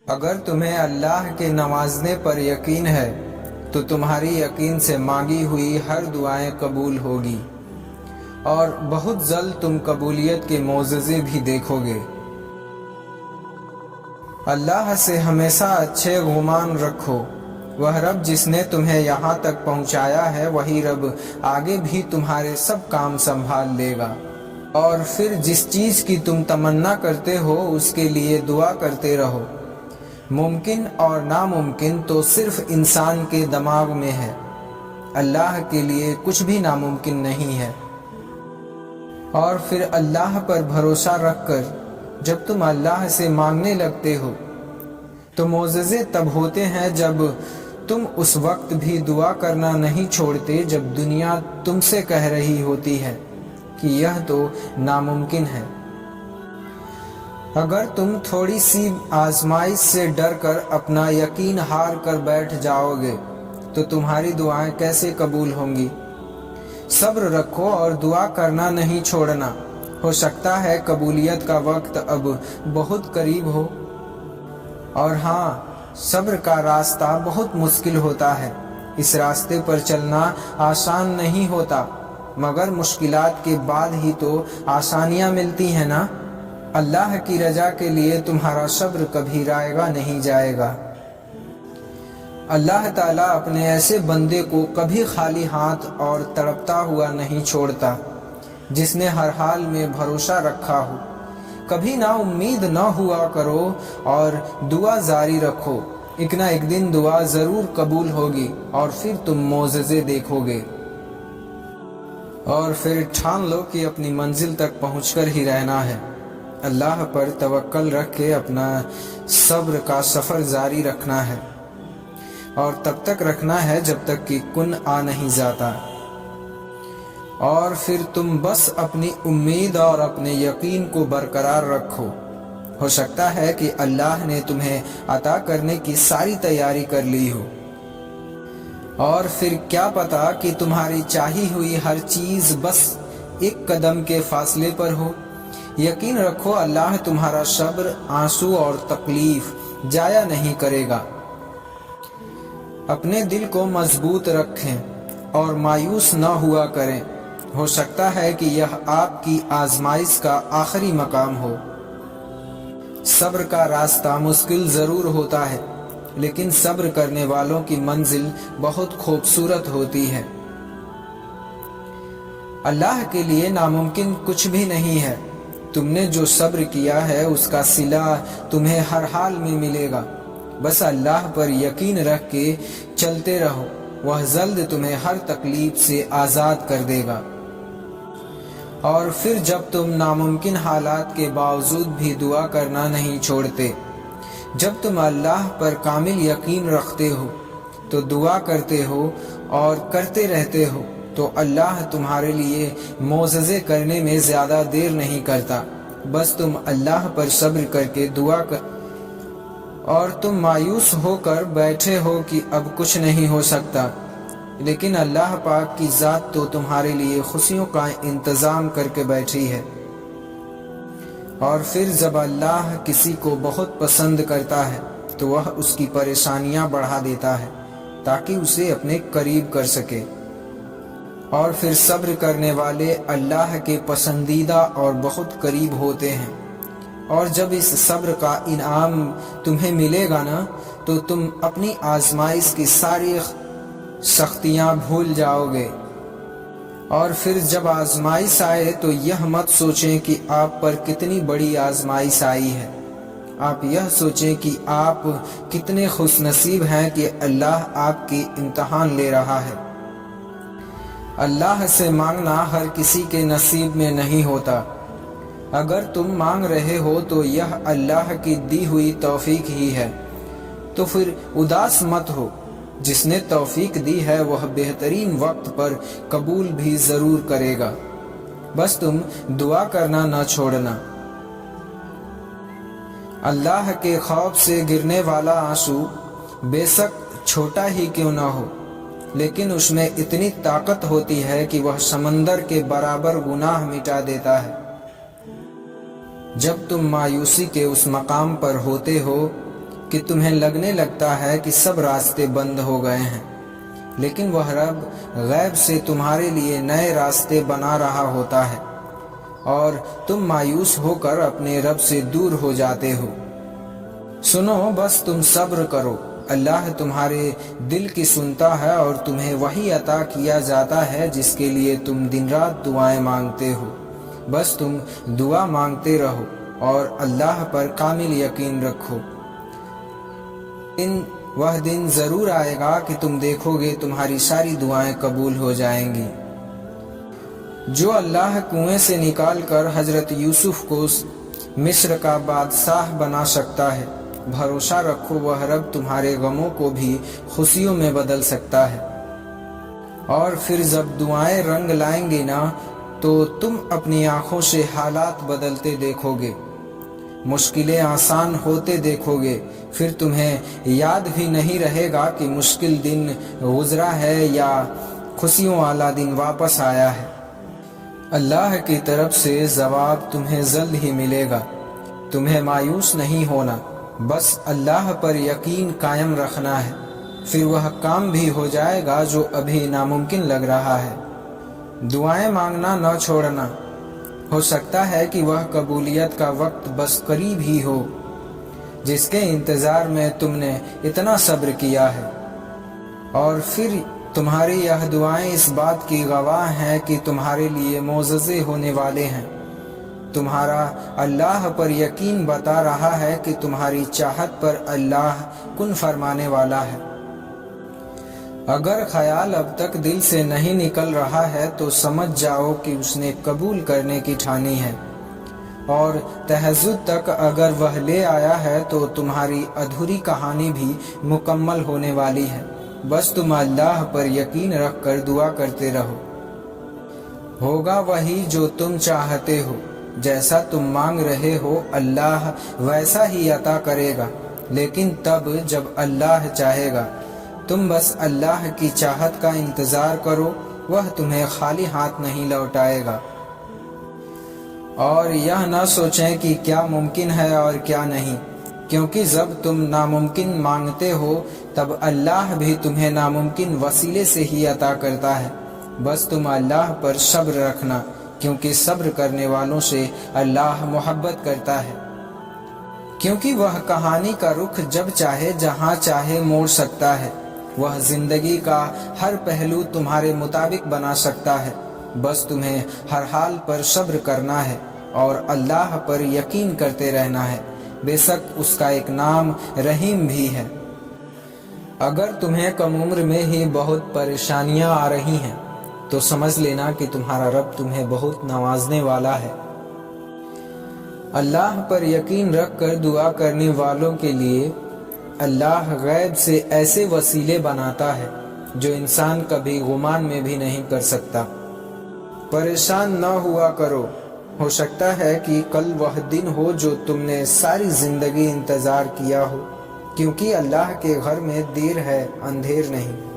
اگر تمہیں اللہ کے نوازنے پر یقین ہے تو تمہاری یقین سے مانگی ہوئی ہر دعائیں قبول ہوگی، اور بہت جلد تم قبولیت کے معجزے بھی دیکھو گے۔ اللہ سے ہمیشہ اچھے گمان رکھو۔ وہ رب جس نے تمہیں یہاں تک پہنچایا ہے وہی رب آگے بھی تمہارے سب کام سنبھال لے گا۔ اور پھر جس چیز کی تم تمنا کرتے ہو اس کے لیے دعا کرتے رہو۔ ممکن اور ناممکن تو صرف انسان کے دماغ میں ہے، اللہ کے لیے کچھ بھی ناممکن نہیں ہے۔ اور پھر اللہ پر بھروسہ رکھ کر جب تم اللہ سے مانگنے لگتے ہو تو معجزے تب ہوتے ہیں جب تم اس وقت بھی دعا کرنا نہیں چھوڑتے جب دنیا تم سے کہہ رہی ہوتی ہے کہ یہ تو ناممکن ہے۔ اگر تم تھوڑی سی آزمائش سے ڈر کر اپنا یقین ہار کر بیٹھ جاؤ گے تو تمہاری دعائیں کیسے قبول ہوں گی؟ صبر رکھو اور دعا کرنا نہیں چھوڑنا، ہو سکتا ہے قبولیت کا وقت اب بہت قریب ہو۔ اور ہاں، صبر کا راستہ بہت مشکل ہوتا ہے، اس راستے پر چلنا آسان نہیں ہوتا، مگر مشکلات کے بعد ہی تو آسانیاں ملتی ہیں نا۔ اللہ کی رضا کے لیے تمہارا صبر کبھی رائگاں نہیں جائے گا۔ اللہ تعالیٰ اپنے ایسے بندے کو کبھی خالی ہاتھ اور تڑپتا ہوا نہیں چھوڑتا جس نے ہر حال میں بھروسہ رکھا ہو۔ کبھی نا امید نہ ہوا کرو اور دعا جاری رکھو، ایک نہ ایک دن دعا ضرور قبول ہوگی اور پھر تم معجزے دیکھو گے۔ اور پھر ٹھان لو کہ اپنی منزل تک پہنچ کر ہی رہنا ہے۔ اللہ پر توکل رکھ کے اپنا صبر کا سفر جاری رکھنا ہے، اور تب تک رکھنا ہے جب تک کہ کن آ نہیں جاتا۔ اور پھر تم بس اپنی امید اور اپنے یقین کو برقرار رکھو۔ ہو سکتا ہے کہ اللہ نے تمہیں عطا کرنے کی ساری تیاری کر لی ہو، اور پھر کیا پتا کہ تمہاری چاہی ہوئی ہر چیز بس ایک قدم کے فاصلے پر ہو۔ یقین رکھو اللہ تمہارا صبر، آنسو اور تکلیف ضائع نہیں کرے گا۔ اپنے دل کو مضبوط رکھیں اور مایوس نہ ہوا کریں، ہو سکتا ہے کہ یہ آپ کی آزمائش کا آخری مقام ہو۔ صبر کا راستہ مشکل ضرور ہوتا ہے، لیکن صبر کرنے والوں کی منزل بہت خوبصورت ہوتی ہے۔ اللہ کے لیے ناممکن کچھ بھی نہیں ہے۔ تم نے جو صبر کیا ہے اس کا صلہ تمہیں ہر حال میں ملے گا۔ بس اللہ پر یقین رکھ کے چلتے رہو، وہ جلد تمہیں ہر تکلیف سے آزاد کر دے گا۔ اور پھر جب تم ناممکن حالات کے باوجود بھی دعا کرنا نہیں چھوڑتے، جب تم اللہ پر کامل یقین رکھتے ہو تو دعا کرتے ہو اور کرتے رہتے ہو تو اللہ تمہارے لیے معجزے کرنے میں زیادہ دیر نہیں کرتا۔ بس تم اللہ پر صبر کر کے دعا کر، اور تم مایوس ہو کر بیٹھے ہو کہ اب کچھ نہیں ہو سکتا، لیکن اللہ پاک کی ذات تو تمہارے لیے خوشیوں کا انتظام کر کے بیٹھی ہے۔ اور پھر جب اللہ کسی کو بہت پسند کرتا ہے تو وہ اس کی پریشانیاں بڑھا دیتا ہے تاکہ اسے اپنے قریب کر سکے۔ اور پھر صبر کرنے والے اللہ کے پسندیدہ اور بہت قریب ہوتے ہیں، اور جب اس صبر کا انعام تمہیں ملے گا نا تو تم اپنی آزمائش کی ساری سختیاں بھول جاؤ گے۔ اور پھر جب آزمائش آئے تو یہ مت سوچیں کہ آپ پر کتنی بڑی آزمائش آئی ہے، آپ یہ سوچیں کہ آپ کتنے خوش نصیب ہیں کہ اللہ آپ کی امتحان لے رہا ہے۔ اللہ سے مانگنا ہر کسی کے نصیب میں نہیں ہوتا۔ اگر تم مانگ رہے ہو تو یہ اللہ کی دی ہوئی توفیق ہی ہے، تو پھر اداس مت ہو۔ جس نے توفیق دی ہے وہ بہترین وقت پر قبول بھی ضرور کرے گا، بس تم دعا کرنا نہ چھوڑنا۔ اللہ کے خوف سے گرنے والا آنسو بے شک چھوٹا ہی کیوں نہ ہو، لیکن اس میں اتنی طاقت ہوتی ہے کہ وہ سمندر کے برابر گناہ مٹا دیتا ہے۔ جب تم مایوسی کے اس مقام پر ہوتے ہو کہ تمہیں لگنے لگتا ہے کہ سب راستے بند ہو گئے ہیں، لیکن وہ رب غیب سے تمہارے لیے نئے راستے بنا رہا ہوتا ہے اور تم مایوس ہو کر اپنے رب سے دور ہو جاتے ہو۔ سنو، بس تم صبر کرو، اللہ تمہارے دل کی سنتا ہے اور تمہیں وہی عطا کیا جاتا ہے جس کے لیے تم دن رات دعائیں مانگتے ہو۔ بس تم دعا مانگتے رہو اور اللہ پر کامل یقین رکھو۔ وہ دن ضرور آئے گا کہ تم دیکھو گے تمہاری ساری دعائیں قبول ہو جائیں گی۔ جو اللہ کنویں سے نکال کر حضرت یوسف کو مصر کا بادشاہ بنا سکتا ہے، بھروسہ رکھو وہ رب تمہارے غموں کو بھی خوشیوں میں بدل سکتا ہے۔ اور پھر جب دعائیں رنگ لائیں گی نا تو تم اپنی آنکھوں سے حالات بدلتے دیکھو گے، مشکلیں آسان ہوتے دیکھو گے، پھر تمہیں یاد بھی نہیں رہے گا کہ مشکل دن گزرا ہے یا خوشیوں والا دن واپس آیا ہے۔ اللہ کی طرف سے جواب تمہیں جلد ہی ملے گا۔ تمہیں مایوس نہیں ہونا، بس اللہ پر یقین قائم رکھنا ہے، پھر وہ کام بھی ہو جائے گا جو ابھی ناممکن لگ رہا ہے۔ دعائیں مانگنا نہ چھوڑنا، ہو سکتا ہے کہ وہ قبولیت کا وقت بس قریب ہی ہو جس کے انتظار میں تم نے اتنا صبر کیا ہے۔ اور پھر تمہاری یہ دعائیں اس بات کی گواہ ہیں کہ تمہارے لیے معجزے ہونے والے ہیں۔ تمہارا اللہ پر یقین بتا رہا ہے کہ تمہاری چاہت پر اللہ کن فرمانے والا ہے۔ اگر خیال اب تک دل سے نہیں نکل رہا ہے تو سمجھ جاؤ کہ اس نے قبول کرنے کی ٹھانی ہے، اور تہجد تک اگر وہ لے آیا ہے تو تمہاری ادھوری کہانی بھی مکمل ہونے والی ہے۔ بس تم اللہ پر یقین رکھ کر دعا کرتے رہو، ہوگا وہی جو تم چاہتے ہو، جیسا تم مانگ رہے ہو اللہ ویسا ہی عطا کرے گا، لیکن تب جب اللہ چاہے گا۔ تم بس اللہ کی چاہت کا انتظار کرو، وہ تمہیں خالی ہاتھ نہیں لوٹائے گا۔ اور یہ نہ سوچیں کہ کیا ممکن ہے اور کیا نہیں، کیونکہ جب تم ناممکن مانگتے ہو تب اللہ بھی تمہیں ناممکن وسیلے سے ہی عطا کرتا ہے۔ بس تم اللہ پر صبر رکھنا، کیونکہ صبر کرنے والوں سے اللہ محبت کرتا ہے، کیونکہ وہ کہانی کا رخ جب چاہے جہاں چاہے موڑ سکتا ہے، وہ زندگی کا ہر پہلو تمہارے مطابق بنا سکتا ہے۔ بس تمہیں ہر حال پر صبر کرنا ہے اور اللہ پر یقین کرتے رہنا ہے، بے شک اس کا ایک نام رحیم بھی ہے۔ اگر تمہیں کم عمر میں ہی بہت پریشانیاں آ رہی ہیں تو سمجھ لینا کہ تمہارا رب تمہیں بہت نوازنے والا ہے۔ اللہ پر یقین رکھ کر دعا کرنے والوں کے لیے اللہ غیب سے ایسے وسیلے بناتا ہے جو انسان کبھی گمان میں بھی نہیں کر سکتا۔ پریشان نہ ہوا کرو، ہو سکتا ہے کہ کل وہ دن ہو جو تم نے ساری زندگی انتظار کیا ہو، کیونکہ اللہ کے گھر میں دیر ہے، اندھیر نہیں۔